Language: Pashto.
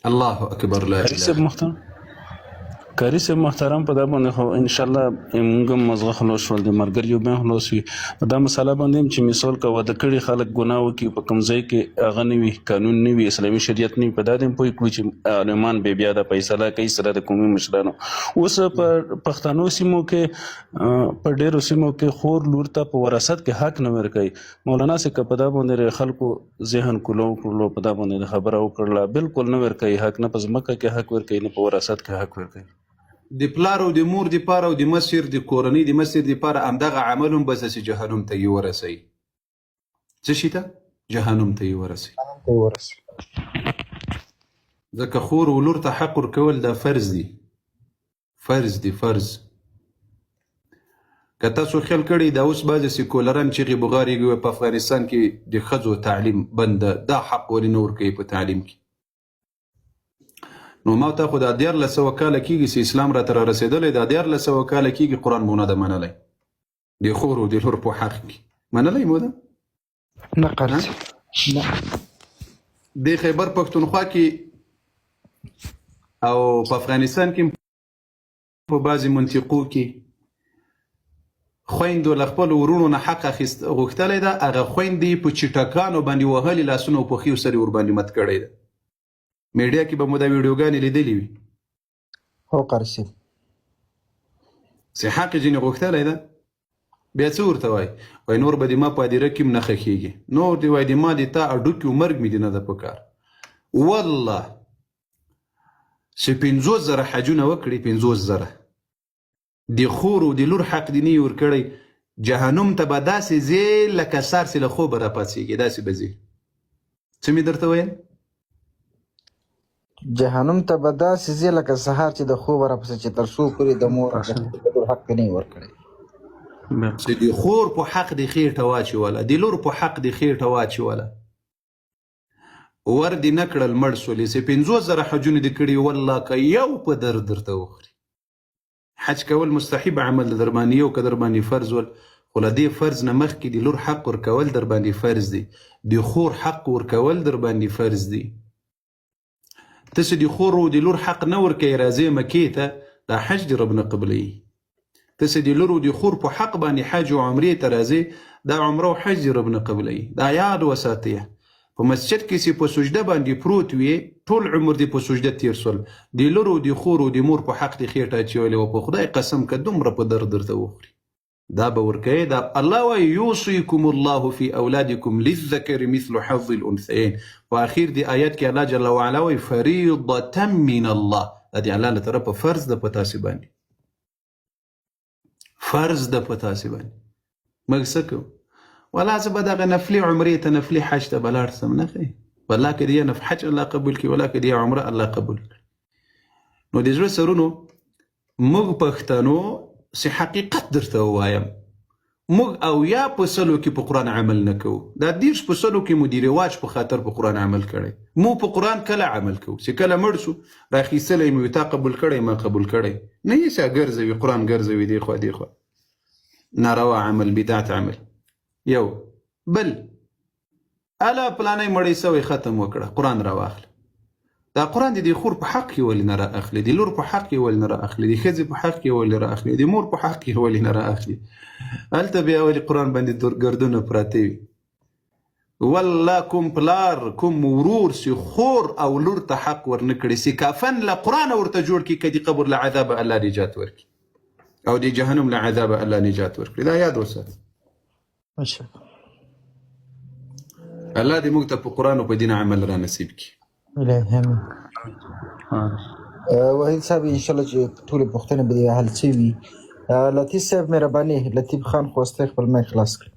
الله اکبر لا قاری اله صاحب محترم کاری صاحب محترم په دا باندې خو ان شاء الله موږ هم مزغه خلاص شول د مرګریو به خلاص وي په دا مسله باندې چې مثال کا وده کړي خلک ګناه وکي په کوم ځای کې هغه نه وي قانون نه وي اسلامي شریعت نه وي په دا دیم پوي کړو چې عالمان به بیا د فیصله کوي سره د قومي مشرانو اوس په پښتنو سیمو کې په ډیرو سیمو کې خور لور ته په وراثت کې حق نه ورکوي مولانا سے په دا باندې خلکو ذهن کولو په دا باندې خبره وکړه بالکل نه ورکوي حق نه په ځمکه کې حق ورکوي نه په وراثت کې حق ورکوي د پلار او د مور د پاره او د مسیر د کورنۍ د مسیر د پاره همدغه عملهم بس چې جهنم ته یې ورسوي څه شي ته جهنم ته یې ورسوي ځکه خور او لور ته حق ورکول دا فرض دي فرض که تاسو خیال کړئ دا اوس بعضې سیکولران چغې بغارېږي په افغانستان کې د ښځو تعلیم بند ده دا حق ولې نه ورکوي په تعلیم کې نو ما ته خو دا 1400 کاله کېږي چې اسلام راته رارسېدلی دا 1400 کاله کېږي قرآن مو نه ده منلی د خور او د لور په حق کې منلی مو ده نه قرض نه د خیبر پښتونخوا کې او په افغانستان کې په بعضې منطقو کې خویندو له خپلو ورونو نه حق غوښتلی ده هغه خویندې په چټکانو باندې وهلي لاسونه او پښې ورسره ورباندې مت کړی ده میډیا کې به مو دا ویډیوګانې لیدلې وي هو قرض چې حق یې ځینې غوښتلی ده بیا څه ورته وایي نور به د ما په هدیره کې هم نه ښخېږي نور دې وایي د ما د تا اډوکي و مرګ مې دې نه ده په کار والله چې 50,000 حجونه وکړي 50,000 د خور او د لور حق دې نه یې ورکړی جهنم ته به داسې ځې لکه سار چې له خوبه راپاڅېږي داسې به ځې څه مې درته ویل جهنم ته به داسې ځې لکه سهار چې د خوبه راپسې چې تر څو پورې د مور د لور حق نه یې ورکړی چې د خور په حق د خېټه واچوله د لور په حق د خېټه واچوله ور دې نه کړل مړ سولې چې 50,000 حجونه دې کړي والله که یو په درته وخوري حج کول مستحب عمل در باندې یو که در باندې فرض ول خو له دې فرض نه مخکې د لور حق ورکول در باندې فرض دی د خور حق ورکول در باندې فرض دی ته چې د خور او د لور حق نه ورکوې راځې مکې ته دا حج دې رب نه قبلوي ته چې د لور او د خور په حق باندې حج او عمرې ته راځې دا عمره او حج دې رب نه قبلوي دا یاد وساتئ په مسجد کې چې په سجده باندې پروت وي ټول عمر دې په سجده تیر سول د لور او د خور او د مور په حق دې خېټه اچولې وه په خدای قسم که دومره په درته وخوري دا به ورکوي دا الله وایي یوصیکم الله فی اولادکم للذکر مثل حظ الانثیین په اخر دې آیت کې الله جل وعلا وایي فریضة من الله دا د الله له طرفه فرض ده په تاسې باندې فرض ده په تاسې باندې موږ څه کوو ولا زه به دغه نفلي عمرې ته نفلي حج ته به لاړ سم نه ښایي والله که دې نف حج الله قبول کړي والله که دې عمره الله قبول کړي نو د زړه سرونو موږ پښتنو چې حقیقت درته ووایم موږ اویا په سلو کې په قرآن عمل نه کوو دا 10 په سلو کې مو د رواج په خاطر په قرآن عمل کړی مو په قرآن کله عمل کوو چې کله مړ شو راخیستلی مو تا قبول کړی ما قبول کړی نه یې چې ګرځوي قرآن ګرځوي دی خوا دی خوا ناروا عمل بدعت عمل یو بل الا پلانې مړی سوی ختم وکړه قرآن را واخله دا قرآن د خور په حق کې ولې نه را اخلي د لور په حق کې ولې نه را اخلي د ښځې په حق کې ولې را اخلي د مور په حق کې ولې نه را اخلي هلته بیا ولې قرآن باندې ګردونه پراته وي والله کوم پلار کوم ورور چې خور او لور ته حق ورنه کړي چې کافن له قرآن ورته جوړ کړي که د قبر له عذابه الله نجات ورکړي او د جهنم له عذابه الله نجات ورکړي دا یاد وساتئ الله دې موږ ته په قرآن او په دین عمل را نصیب کړي وحید صاحب انشاءالله چې ټولې پوښتنې به حل شوي لطیف صاحب مهرباني لطیف خان خواسته خپل مایک خلاص کړي